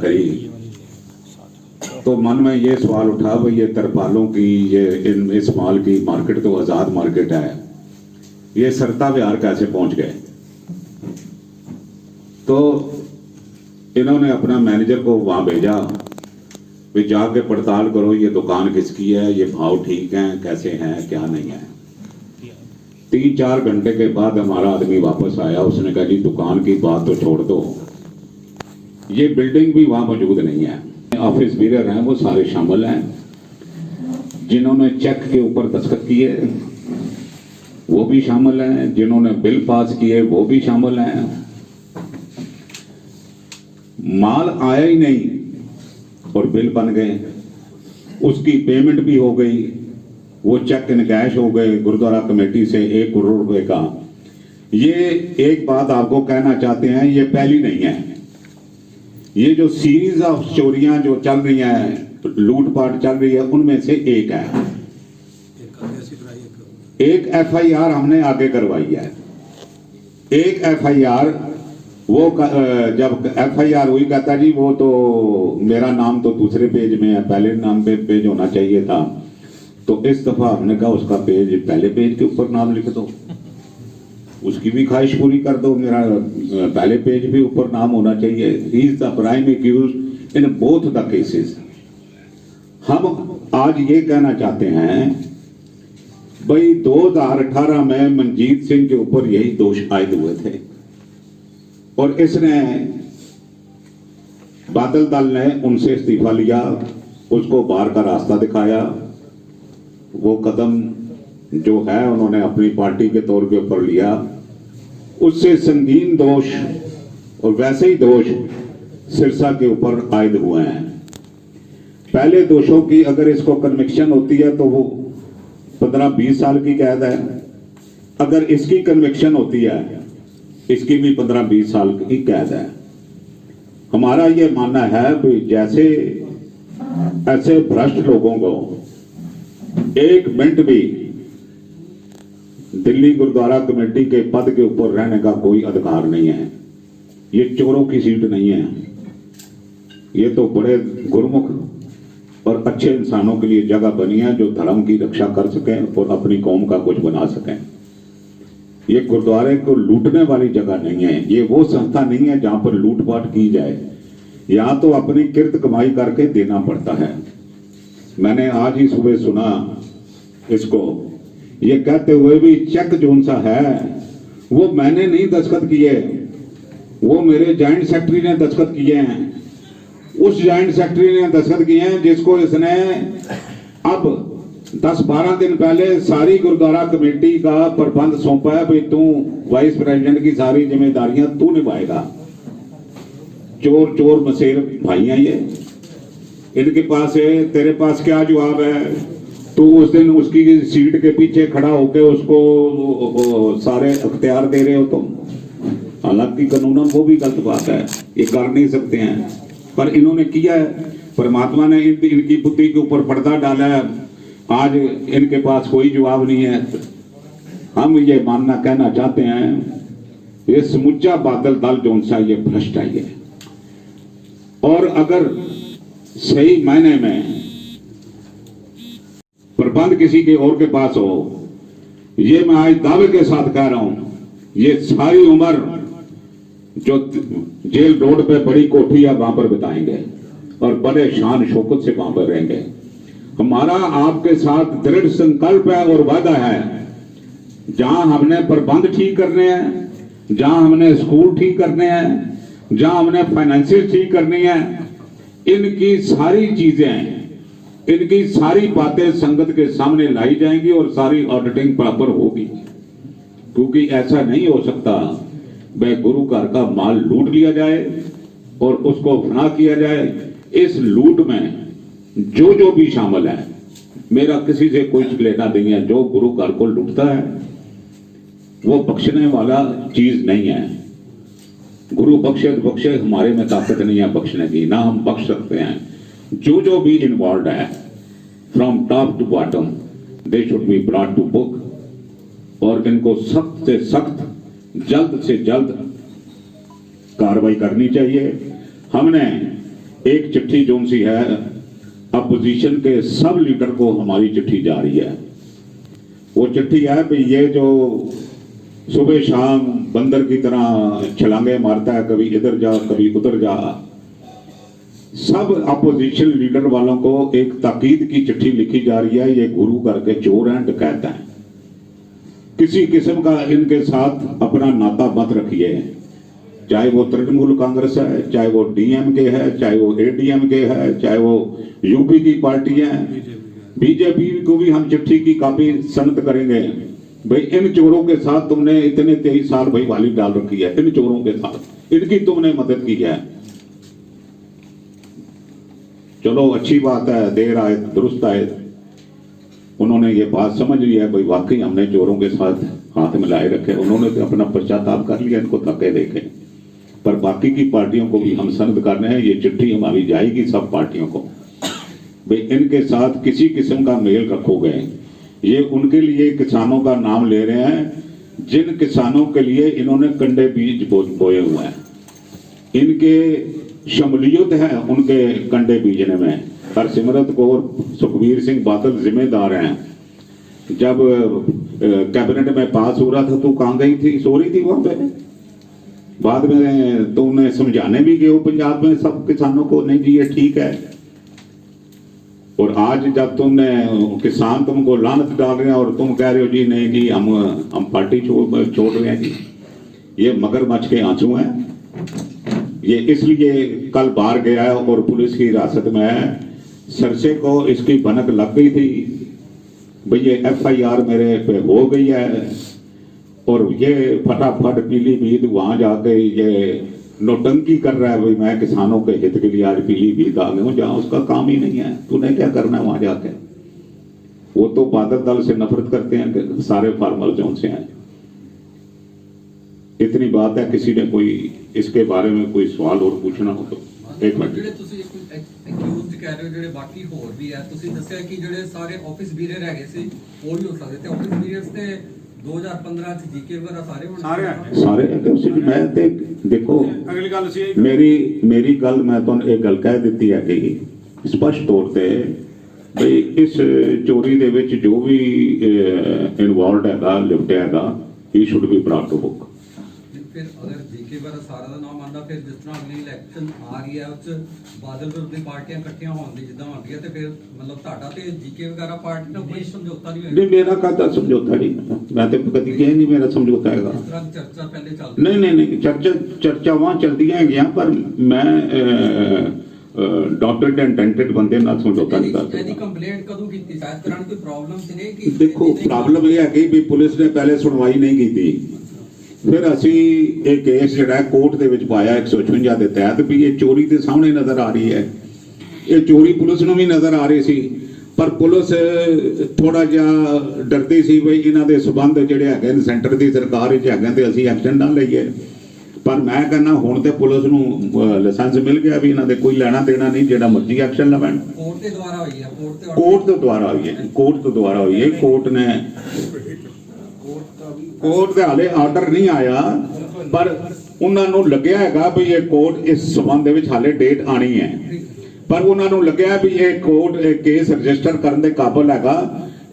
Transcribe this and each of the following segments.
करी तो मन में ये सवाल उठा भाई ये तरपालों की इस माल की मार्केट तो आज़ाद मार्केट है, ये सरता विहार कैसे पहुंच गए। तो इन्होंने अपना मैनेजर को वहां भेजा भी जाके पड़ताल करो ये दुकान किसकी है, ये भाव ठीक हैं कैसे हैं क्या नहीं है। 3-4 घंटे के बाद हमारा आदमी वापस आया, उसने कहा जी दुकान की बात तो छोड़ दो, ये बिल्डिंग भी वहां मौजूद नहीं है। ऑफिस बीरर हैं वो सारे शामिल हैं, जिन्होंने चेक के ऊपर दस्तखत किए वो भी शामिल हैं, जिन्होंने बिल पास किए वो भी शामिल हैं। माल आया ही नहीं और बिल बन गए, उसकी पेमेंट भी हो गई, वो चेक इन कैश हो गए गुरुद्वारा कमेटी से 1 करोड़ रुपए का। ये एक बात आपको कहना चाहते हैं, ये पहली नहीं है, ये जो सीरीज ऑफ चोरियां जो चल रही हैं, लूटपाट चल रही है, उनमें से एक है। एक FIR हमने आगे करवाई है, एक FIR वो जब FIR हुई कहता जी वो तो मेरा नाम तो दूसरे पेज में है, पहले नाम पे पेज होना चाहिए था, तो इस दफा हमने कहा उसका पेज पहले पेज के ऊपर नाम लिख दो, उसकी भी ख्वाहिश पूरी कर दो, मेरा पहले पेज भी ऊपर नाम होना चाहिए। He is the prime accused in both the cases. हम आज ये कहना चाहते हैं भाई 2018 में मनजीत सिंह के ऊपर यही दोष आयद हुए थे और इसने बादल दल ने उनसे इस्तीफा लिया, उसको बाहर का रास्ता दिखाया, वो कदम जो है उन्होंने अपनी पार्टी के तौर के ऊपर लिया, उससे संगीन दोष और वैसे ही दोष सिरसा के ऊपर आयद हुए हैं। पहले दोषों की अगर इसको कन्विक्शन होती है तो वो 15-20 साल की कैद है, अगर इसकी कन्विक्शन होती है इसकी भी 15-20 साल की कैद है। हमारा ये मानना है कि जैसे ऐसे भ्रष्ट लोगों को 1 मिनट भी दिल्ली गुरुद्वारा कमेटी के पद के ऊपर रहने का कोई अधिकार नहीं है। ये चोरों की सीट नहीं है, ये तो बड़े गुरमुख और अच्छे इंसानों के लिए जगह बनी है जो धर्म की रक्षा कर सकें और अपनी कौम का कुछ बना सकें। ये गुरुद्वारे को लूटने वाली जगह नहीं है, ये वो संस्था नहीं है जहां पर लूटपाट की जाए, यहां तो अपनी किरत कमाई करके देना पड़ता है। मैंने आज ही सुबह सुना इसको ये कहते हुए भी चेक जोन सा है वो मैंने नहीं दस्तखत किए, वो मेरे जॉइंट सेक्रेटरी ने दस्तखत किए हैं। उस जॉइंट सेक्रेटरी ने दस्तखत किए हैं जिसको इसने अब 10-12 दिन पहले सारी गुरुद्वारा कमेटी का प्रबंध सौंपा है भाई तू वाइस प्रेसिडेंट की सारी जिम्मेदारियां तू निभाएगा। चोर चोर मसेर भाई हैं ये, इनके पास है, तेरे पास क्या जवाब है? तो उस दिन उसकी सीट के पीछे खड़ा होकर उसको सारे अख्तियार दे रहे हो तुम। हालांकि कानूनन वो भी गलत बात है, ये कर नहीं सकते हैं, पर इन्होंने किया है। परमात्मा ने इनकी बुद्धि के ऊपर पर्दा डाला है, आज इनके पास कोई जवाब नहीं है। हम ये मानना कहना चाहते हैं ये समुच्चा बादल दल जो सा ये भ्रष्ट है ये, और अगर सही मायने में प्रबंध किसी के और के पास हो, ये मैं आज दावे के साथ कह रहा हूं, ये सारी उम्र जो जेल रोड पे बड़ी कोठी है वहां पर बिताएंगे और बड़े शान शौकत से वहां पर रहेंगे। हमारा आपके साथ दृढ़ संकल्प है और वादा है, जहां हमने प्रबंध ठीक करने हैं, जहां हमने स्कूल ठीक करने हैं, जहां हमने फाइनेंशियल ठीक करनी है, इनकी सारी चीजें, इनकी सारी बातें संगत के सामने लाई जाएंगी और सारी ऑडिटिंग प्रॉपर होगी। क्योंकि ऐसा नहीं हो सकता वह गुरु घर का माल लूट लिया जाए और उसको फना किया जाए। इस लूट में जो जो भी शामिल है, मेरा किसी से कोई लेना नहीं है, जो गुरु घर को लूटता है वो बख्शने वाला चीज नहीं है। गुरु बख्शे हमारे में ताकत नहीं है बख्शने की, ना हम बख्श सकते हैं। जो जो भी इन्वॉल्व है from top to bottom they should be brought to book, और इनको सख्त से सख्त जल्द से जल्द कार्रवाई करनी चाहिए। हमने एक चिट्ठी जो सी है अपोजिशन के सब लीडर को हमारी चिट्ठी जा रही है। वो चिट्ठी है कि ये जो सुबह शाम बंदर की तरह छलांगे मारता है, कभी इधर जा कभी उधर जा, सब अपोजिशन लीडर वालों को एक ताकीद की चिट्ठी लिखी जा रही है, ये गुरु करके चोर हैं, डकैत हैं। किसी किस्म का इनके साथ अपना नाता मत रखिए, चाहे वो तृणमूल कांग्रेस है, चाहे वो डीएमके है, चाहे वो एडीएमके है, चाहे वो यूपी की पार्टी है, बीजेपी को भी हम चिट्ठी की कॉपी सनद करेंगे। भाई इन चोरों के साथ तुमने इतने 23 साल भाई वाली डाल रखी है, इन चोरों के साथ इनकी तुमने मदद की है। चलो अच्छी बात है, देर आए दुरुस्त आए, उन्होंने ये बात समझ ली है, भाई वाकई हमने चोरों के साथ हाथ मिलाए रखे, उन्होंने तो अपना पश्चाताप कर लिया, इनको धक्के देखे। पर बाकी की पार्टियों को भी हम सनद कर रहे हैं, ये चिट्ठी हमारी जाएगी सब पार्टियों को, भाई इनके साथ किसी किस्म का मेल रखोगे। ये उनके लिए किसानों का नाम ले रहे हैं जिन किसानों के लिए इन्होंने कंडे बीज बोए हुए हैं, इनके शमूलियत है उनके कंडे बीजने में। हरसिमरत कौर सुखबीर सिंह बादल जिम्मेदार हैं। जब कैबिनेट में पास हो रहा था तो कहाँ गई थी, सो रही थी वहां पे। बाद में तो उन्हें समझाने भी गए पंजाब में सब किसानों को, नहीं जी ये ठीक है। और आज जब तुमने किसान तुमको लानत डाल रहे हैं और तुम कह रहे हो जी नहीं जी हम पार्टी छोड़ रहे हैं जी, ये मगरमच्छ के आंसू हैं। ये इसलिए कल बाहर गया है और पुलिस की हिरासत में है। सरसे को इसकी भनक लग गई थी भाई ये एफआईआर मेरे पे हो गई है, और ये फटाफट पीलीभीत वहां जाके ये नौटंकी कर रहा है, भाई मैं किसानों के हित के लिए आज पीलीभीत आ गया हूं, जहां उसका काम ही नहीं है, तूने क्या करना है वहां जाके। वो तो बादल दल से नफरत करते हैं कि सारे फार्मर जो से हैं। इतनी बात है, किसी ने कोई इसके बारे में कोई सवाल और पूछना हो तो एक मिनट। कह रहे हो ਜਿਹੜੇ ਬਾਕੀ ਹੋਰ ਵੀ ਹੈ, ਤੁਸੀਂ ਦੱਸਿਆ ਕਿ ਜਿਹੜੇ ਸਾਰੇ ਆਫਿਸ ਬੀਰਰ ਹੈਗੇ ਸੀ ਉਹ ਵੀ ਹੋ ਸਕਦੇ ਤੇ ਆਫਿਸ ਬੀਰਰਸ ਤੇ 2015 ਚ ਜੀਕੇ ਵਗੈਰਾ ਸਾਰੇ ਹੋਣਗੇ ਸਾਰੇ ਮੈਂ ਤੇ ਦੇਖੋ ਅਗਲੀ ਗੱਲ ਸੀ ਮੇਰੀ ਗੱਲ ਮੈਂ ਤੁਹਾਨੂੰ ਇਹ ਗੱਲ ਕਹਿ ਦਿੱਤੀ ਹੈ ਕਿ ਸਪਸ਼ਟ ਤੌਰ ਤੇ ਬਈ ਇਸ ਚੋਰੀ ਦੇ ਵਿੱਚ ਜੋ ਵੀ ਇਨਵੋਲਵਡ ਹੈਗਾ ਲਿਪਟਿਆ ਹੈਗਾ he should be brought to book. ਫਿਰ ਅਗਰ ਜੀਕੇ ਵਗੈਰਾ ਸਾਰਾ ਦਾ ਨਾਮ ਆਂਦਾ, ਫਿਰ ਜਿਸ ਤਰ੍ਹਾਂ ਅਗਲੀ ਇਲੈਕਸ਼ਨ ਆ ਰਹੀ ਹੈ ਉਸ ਬਾਦਲ ਵਿਰੋਧੀ ਪਾਰਟੀਆਂ ਇਕੱਠੀਆਂ ਹੋਣ ਦੀ ਜਿੱਦਾਂ ਹੁੰਦੀਆਂ, ਤੇ ਫਿਰ ਮਤਲਬ ਤੁਹਾਡਾ ਤੇ ਜੀਕੇ ਵਗੈਰਾ ਪਾਰਟੀ ਨਾਲ ਕੋਈ ਸਮਝੌਤਾ ਨਹੀਂ ਹੋਏਗਾ? ਨਹੀਂ ਮੇਰਾ ਕਾਹਦਾ ਸਮਝੌਤਾ ਨਹੀਂ, ਮੈਂ ਤੇ ਕਦੀ ਕਿਹਾ ਨਹੀਂ ਮੇਰਾ ਸਮਝੌਤਾ ਹੈਗਾ। ਇਸ ਤਰ੍ਹਾਂ ਚਰਚਾ ਪਹਿਲੇ ਚੱਲਦੀ ਨਹੀਂ ਚਰਚਾਵਾਂ ਚਲਦੀਆਂ ਹੈਗੀਆਂ, ਪਰ ਮੈਂ ਡਾਕਟਰ ਇੰਟੈਂਟਡ ਬੰਦੇ ਨਾਲ ਸਮਝੌਤਾ ਨਹੀਂ ਕਰਦਾ। ਇਹਦੀ ਕੰਪਲੇਂਟ ਕਦੋਂ ਕੀਤੀ? ਸ਼ਾਇਦ ਕਰਨ ਕੋਈ ਪ੍ਰੋਬਲਮ ਸੀ ਨਹੀਂ ਕਿ ਦੇਖੋ ਪ੍ਰੋਬਲਮ ਇਹ ਹੈ ਕਿ ਵੀ ਪੁਲਿਸ ਨੇ ਪਹਿਲੇ ਸੁਣਵਾਈ ਨਹੀਂ ਕੀਤੀ, ਫਿਰ ਅਸੀਂ ਇਹ ਕੇਸ ਜਿਹੜਾ ਕੋਰਟ ਦੇ ਵਿੱਚ ਪਾਇਆ 156 ਦੇ ਤਹਿਤ ਵੀ ਇਹ ਚੋਰੀ ਦੇ ਸਾਹਮਣੇ ਨਜ਼ਰ ਆ ਰਹੀ ਹੈ। ਇਹ ਚੋਰੀ ਪੁਲਿਸ ਨੂੰ ਵੀ ਨਜ਼ਰ ਆ ਰਹੀ ਸੀ, ਪਰ ਪੁਲਿਸ ਥੋੜਾ ਜਿਹਾ ਡਰਦੀ ਸੀ ਵੀ ਇਹਨਾਂ ਦੇ ਸਬੰਧ ਜਿਹੜੇ ਹੈਗੇ ਨੇ ਸੈਂਟਰ ਦੀ ਸਰਕਾਰ ਵਿੱਚ ਹੈਗੇ ਤੇ ਅਸੀਂ ਐਕਸ਼ਨ ਨਾ ਲਈਏ। ਪਰ ਮੈਂ ਕਹਿੰਦਾ ਹੁਣ ਤੇ ਪੁਲਿਸ ਨੂੰ ਲਾਇਸੈਂਸ ਮਿਲ ਗਿਆ ਵੀ ਇਹਨਾਂ ਦੇ ਕੋਈ ਲੈਣਾ ਦੇਣਾ ਨਹੀਂ, ਜਿਹੜਾ ਮਰਜ਼ੀ ਐਕਸ਼ਨ ਲਵਣ। ਕੋਰਟ ਦੇ ਦੁਆਰਾ ਹੋਈ ਹੈ, ਕੋਰਟ ਤੋਂ ਦੁਆਰਾ ਹੋਈ ਹੈ, ਕੋਰਟ ਤੋਂ ਦੁਆਰਾ ਹੋਈ ਹੈ। ਕੋਰਟ ਦੇ ਹਾਲੇ ਆਰਡਰ ਨਹੀਂ ਆਇਆ, ਪਰ ਉਹਨਾਂ ਨੂੰ ਲੱਗਿਆ ਹੈਗਾ ਵੀ ਇਹ ਕੋਰਟ ਇਸ ਸਬੰਧ ਦੇ ਵਿੱਚ ਹਾਲੇ ਡੇਟ ਆਣੀ ਹੈ, ਪਰ ਉਹਨਾਂ ਨੂੰ ਲੱਗਿਆ ਵੀ ਇਹ ਕੋਰਟ ਕੇਸ ਰਜਿਸਟਰ ਕਰਨ ਦੇ ਕਾਬਿਲ ਹੈਗਾ।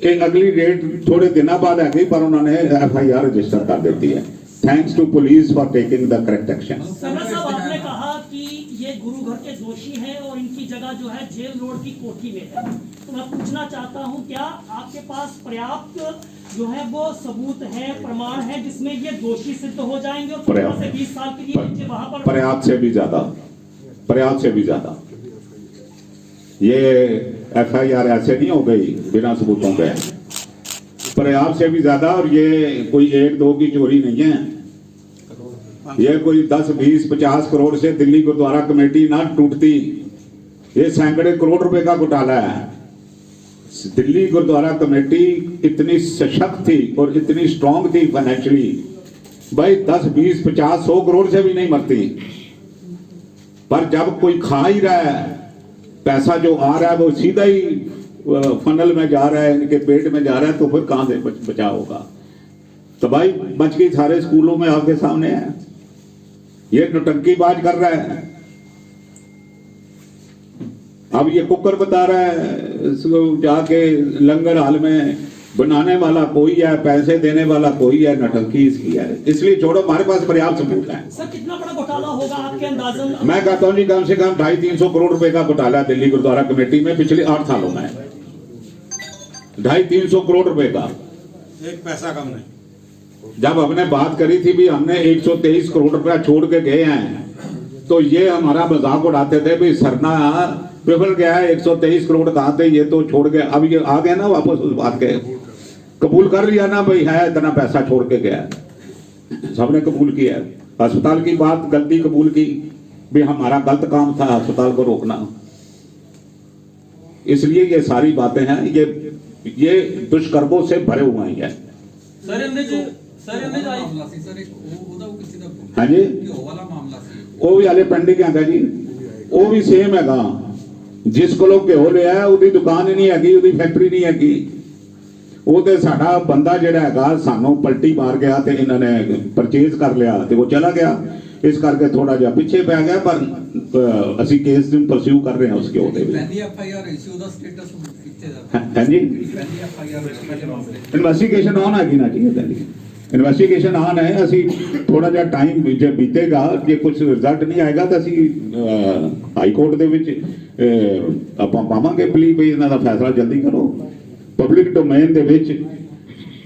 ਇਹ ਅਗਲੀ ਡੇਟ ਥੋੜੇ ਦਿਨਾਂ ਬਾਅਦ ਹੈਗੀ, ਪਰ ਉਹਨਾਂ ਨੇ एफआईआर रजिस्टर कर देती है। Thanks to police for taking the correct action. Sana साहब, आपने कहा कि ये गुरु घर के दोषी हैं और इनकी जगह जो है जेल रोड की कोठी में है, तो मैं पूछना चाहता हूं क्या आपके पास पर्याप्त जो है वो सबूत है, प्रमाण है जिसमें ये दोषी सिद्ध हो जाएंगे और 15 से 20 साल के लिए नीचे वहां पर? पर्याप्त से भी ज्यादा ये एफआईआर ऐसे नहीं हो गई बिना सबूतों के, पर्याप्त से भी ज्यादा। और ये कोई 1-2 की चोरी नहीं है, ये कोई 10, 20, 50 करोड़ से दिल्ली गुरुद्वारा कमेटी ना टूटती, ये सैकड़े करोड़ रुपए का घोटाला है। दिल्ली गुरुद्वारा कमेटी इतनी सशक्त थी और इतनी स्ट्रांग थी फाइनेंशियली, भाई 10, 20, 50, 100 करोड़ से भी नहीं मरती। पर जब कोई खा ही रहा है, पैसा जो आ रहा है वो सीधा ही फनल में जा रहा है, इनके पेट में जा रहा है, तो फिर कहां से बचा होगा? तो भाई बच गई, सारे स्कूलों में आपके सामने है, ये नौटंकीबाज कर रहा है। अब ये कुकर बता रहा है इसको जाके लंगर हाल में बनाने वाला कोई है, पैसे देने वाला कोई है, नटंकी इसकी है। इसलिए छोड़ो, हमारे पास पर्याप्त सबूत है। सर कितना बड़ा घोटाला होगा आपके अंदाजन? मैं कहता हूं जी कम से कम 250-300 करोड़ रुपए का घोटाला दिल्ली गुरुद्वारा कमेटी में पिछले 8 सालों में 250-300 करोड़ रुपए का, एक पैसा कम नहीं। जब हमने बात करी थी भी हमने 123 करोड़ रुपया छोड़ के गए हैं, तो ये हमारा मजाक उड़ाते थे भी सरना विफल गया है, 123 करोड़ कहाँ थे, ये तो छोड़ गए। अब ये आ गए ना वापस उस बात के, कबूल कर लिया ना भाई है इतना पैसा छोड़ के गया, सबने कबूल किया। अस्पताल की बात गलती कबूल की भी हमारा गलत काम था अस्पताल को रोकना। इसलिए ये सारी बातें हैं, ये दुष्कर्मों से भरे हुए हैं। सर ਇਹਦੇ ਚ ਆਈ ਮਾਮਲਾ ਸੀ ਸਰ, ਇੱਕ ਉਹਦਾ ਉਹ ਕਿਸੇ ਦਾ ਹਾਂਜੀ ਘਿਓ ਵਾਲਾ ਮਾਮਲਾ ਸੀ। ਉਹ ਵੀ ਹਾਲੇ ਪੈਂਡਿੰਗ ਹੈਗਾ ਜੀ, ਉਹ ਵੀ ਸੇਮ ਹੈਗਾ। ਜਿਸ ਕੋਲੋਂ ਘਿਓ ਲਿਆ ਉਹਦੀ ਦੁਕਾਨ ਹੀ ਨਹੀਂ ਹੈਗੀ, ਉਹਦੀ ਫੈਕਟਰੀ ਨਹੀਂ ਹੈਗੀ। ਉਹ ਤੇ ਸਾਡਾ ਬੰਦਾ ਜਿਹੜਾ ਹੈਗਾ ਸਾਨੂੰ ਪਲਟੀ ਮਾਰ ਗਿਆ ਤੇ ਇਹਨਾਂ ਨੇ ਪਰਚੇਜ਼ ਕਰ ਲਿਆ ਤੇ ਉਹ ਚਲਾ ਗਿਆ। ਇਸ ਕਰਕੇ ਥੋੜਾ ਜਿਹਾ ਪਿੱਛੇ ਪੈ ਗਿਆ, ਪਰ ਅਸੀਂ ਕੇਸ ਨੂੰ ਪਰਸਿਊ ਕਰ ਰਹੇ ਹਾਂ ਉਸ ਘਿਓ ਦੇ ਵਿੱਚ। ਪਹਿਲੀ ਐਫਆਈਆਰ ਇਸ਼ੂ ਦਾ ਸਟੇਟਸ ਕਿੱਥੇ ਦਾ? ਹਾਂਜੀ ਪਹਿਲੀ ਐਫਆਈਆਰ ਪਹਿਲੇ ਮਾਮਲੇ ਇਨਵੈਸਟੀਗੇਸ਼ਨ ਆਨ ਹੈਗੀ ਨਾ ਜੀ ਇਹਦੇ ਲਈ, ਇਨਵੈਸਟੀਗੇਸ਼ਨ ਆਨ ਹੈ। ਅਸੀਂ ਥੋੜਾ ਜਿਹਾ ਟਾਈਮ ਜੇ ਬੀਤੇਗਾ, ਜੇ ਕੁਝ ਰਿਜ਼ਲਟ ਨਹੀਂ ਆਏਗਾ ਤਾਂ ਅਸੀਂ ਹਾਈ ਕੋਰਟ ਦੇ ਵਿੱਚ ਆਪਾਂ ਪਾਵਾਂਗੇ ਪਲੀ ਵੀ ਇਹਨਾਂ ਦਾ ਫੈਸਲਾ ਜਲਦੀ ਕਰੋ। ਪਬਲਿਕ ਡੋਮੇਨ ਦੇ ਵਿੱਚ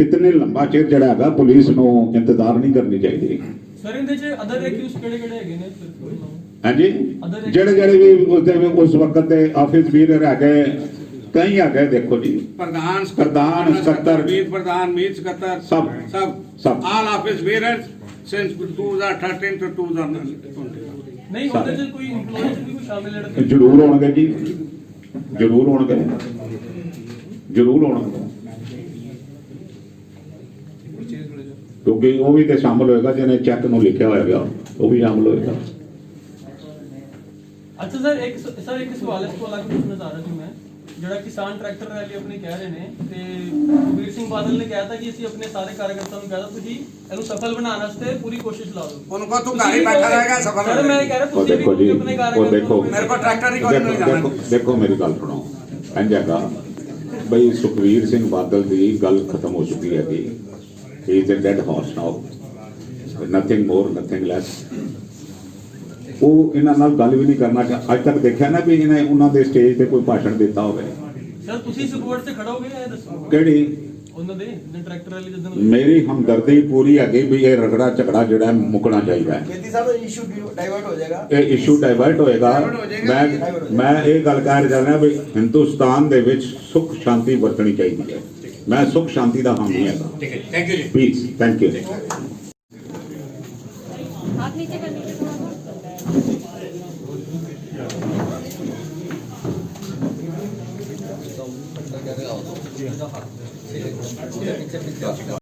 ਇਤਨੇ ਲੰਬਾ ਚਿਰ ਜਿਹੜਾ ਹੈਗਾ ਪੁਲਿਸ ਨੂੰ ਇੰਤਜ਼ਾਰ ਨਹੀਂ ਕਰਨੀ ਚਾਹੀਦੀ। ਸਰ ਇਹਦੇ ਚ ਅਦਰ ਐਕਿਊਜ਼ ਕਿਹੜੇ ਹੈਗੇ ਨੇ? ਹਾਂਜੀ ਜਿਹੜੇ ਵੀ ਉਸ ਵਕਤ ਦੇ ਆਫਿਸ ਵੀਰ ਹੈਗੇ, ਕਈ ਹੈਗੇ, ਦੇਖੋ ਜੀ प्रधान ਸਕੱਤਰ मीत प्रधान मीत सकत्तर सब all office bearers since 2013 to 2020। ਨਹੀਂ ਉਹਦੇ ਚ ਕੋਈ EMPLOYEES ਵੀ ਕੋਈ ਸ਼ਾਮਿਲ ਹੈ? ਜ਼ਰੂਰ ਹੋਣਗੇ ਜੀ, ਜ਼ਰੂਰ ਹੋਣਗੇ, ਜ਼ਰੂਰ ਹੋਣਗੇ, ਕਿਉਂਕਿ ਉਹ ਵੀ ਤੇ ਸ਼ਾਮਲ ਹੋਏਗਾ ਜਿਹਨੇ ਚੈੱਕ ਨੂੰ ਲਿਖਿਆ ਹੋਏਗਾ, ਉਹ ਵੀ ਸ਼ਾਮਲ ਹੋਏਗਾ। ਅੱਛਾ ਸਰ ਇੱਕ ਸਵਾਲ ਇਸ ਤੋਂ ਅਲੱਗ ਪੁੱਛਣਾ ਚਾਹ ਰਿਹਾ ਸੀ ਮੈਂ, ਜਿਹੜਾ ਕਿਸਾਨ ਟਰੈਕਟਰ ਰੈਲੀ ਆਪਣੀ ਕਹਿ ਰਹੇ ਨੇ ਤੇ ਸੁਖਬੀਰ ਸਿੰਘ ਬਾਦਲ ਨੇ ਕਹਿਤਾ ਕਿ ਅਸੀਂ ਆਪਣੇ ਸਾਰੇ ਕਾਰਜਕਰਤਾਵਾਂ ਨੂੰ ਕਹਿਤਾ ਤੁਸੀਂ ਇਹਨੂੰ ਸਫਲ ਬਣਾਉਣ ਵਾਸਤੇ ਪੂਰੀ ਕੋਸ਼ਿਸ਼ ਲਾ ਦਿਓ। उनको तो घर ही बैठा रहेगा सफल ਸਰ ਮੈਂ ਕਹਿ ਰਿਹਾ ਉਹ ਤੁਸੀਂ ਦੇਖੋ ਜੀ, ਵੀ ਆਪਣੇ ਉਹ ਦੇਖੋ मेरे को ट्रैक्टर ही कोई नहीं जाना। ਦੇਖੋ ਮੇਰੀ ਗੱਲ ਸੁਣੋ। ਇੰਝ ਹੈਗਾ ਬਈ ਸੁਖਬੀਰ ਸਿੰਘ ਬਾਦਲ ਦੀ ਗੱਲ ਖਤਮ ਹੋ ਚੁੱਕੀ ਹੈਗੀ। He is a dead horse now, nothing more nothing less. ਉਹ ਇਹਨਾਂ ਨਾਲ ਗੱਲ ਵੀ ਨਹੀਂ ਕਰਨਾ ਚਾਹ। ਅੱਜ ਤੱਕ ਦੇਖਿਆ ਨਾ ਵੀ ਇਹਨੇ ਉਹਨਾਂ ਦੇ ਸਟੇਜ ਤੇ ਕੋਈ ਭਾਸ਼ਣ ਦਿੱਤਾ ਹੋਵੇ। ਸਰ ਤੁਸੀਂ ਸਪੋਰਟ ਤੇ ਖੜੋਗੇ ਇਹ ਦੱਸੋ? ਕਿਹੜੀ ਉਹਨਾਂ ਦੇ ਟਰੈਕਟਰ ਰੈਲੀ ਜਦੋਂ ਮੇਰੀ ਹਮਦਰਦੀ ਪੂਰੀ ਹੈਗੀ ਵੀ ਇਹ ਰਗੜਾ ਝਗੜਾ ਜਿਹੜਾ ਮੁੱਕਣਾ ਚਾਹੀਦਾ ਹੈ। खेती साहब इशू डाइवर्ट हो जाएगा। ਇਹ ਇਸ਼ੂ ਡਾਇਵਰਟ ਹੋਏਗਾ। ਮੈਂ ਇਹ ਗੱਲ ਕਹਿ ਰਿਹਾ ਵੀ ਹਿੰਦੁਸਤਾਨ ਦੇ ਵਿੱਚ ਸੁਖ ਸ਼ਾਂਤੀ ਵਰਤਣੀ ਚਾਹੀਦੀ ਹੈ। ਮੈਂ ਸੁਖ ਸ਼ਾਂਤੀ ਦਾ ਹਾਮੀ ਹੈਗਾ। थैंक यू जी। Peace, thank you. आप नीचे कर लीजिए थोड़ा बहुत।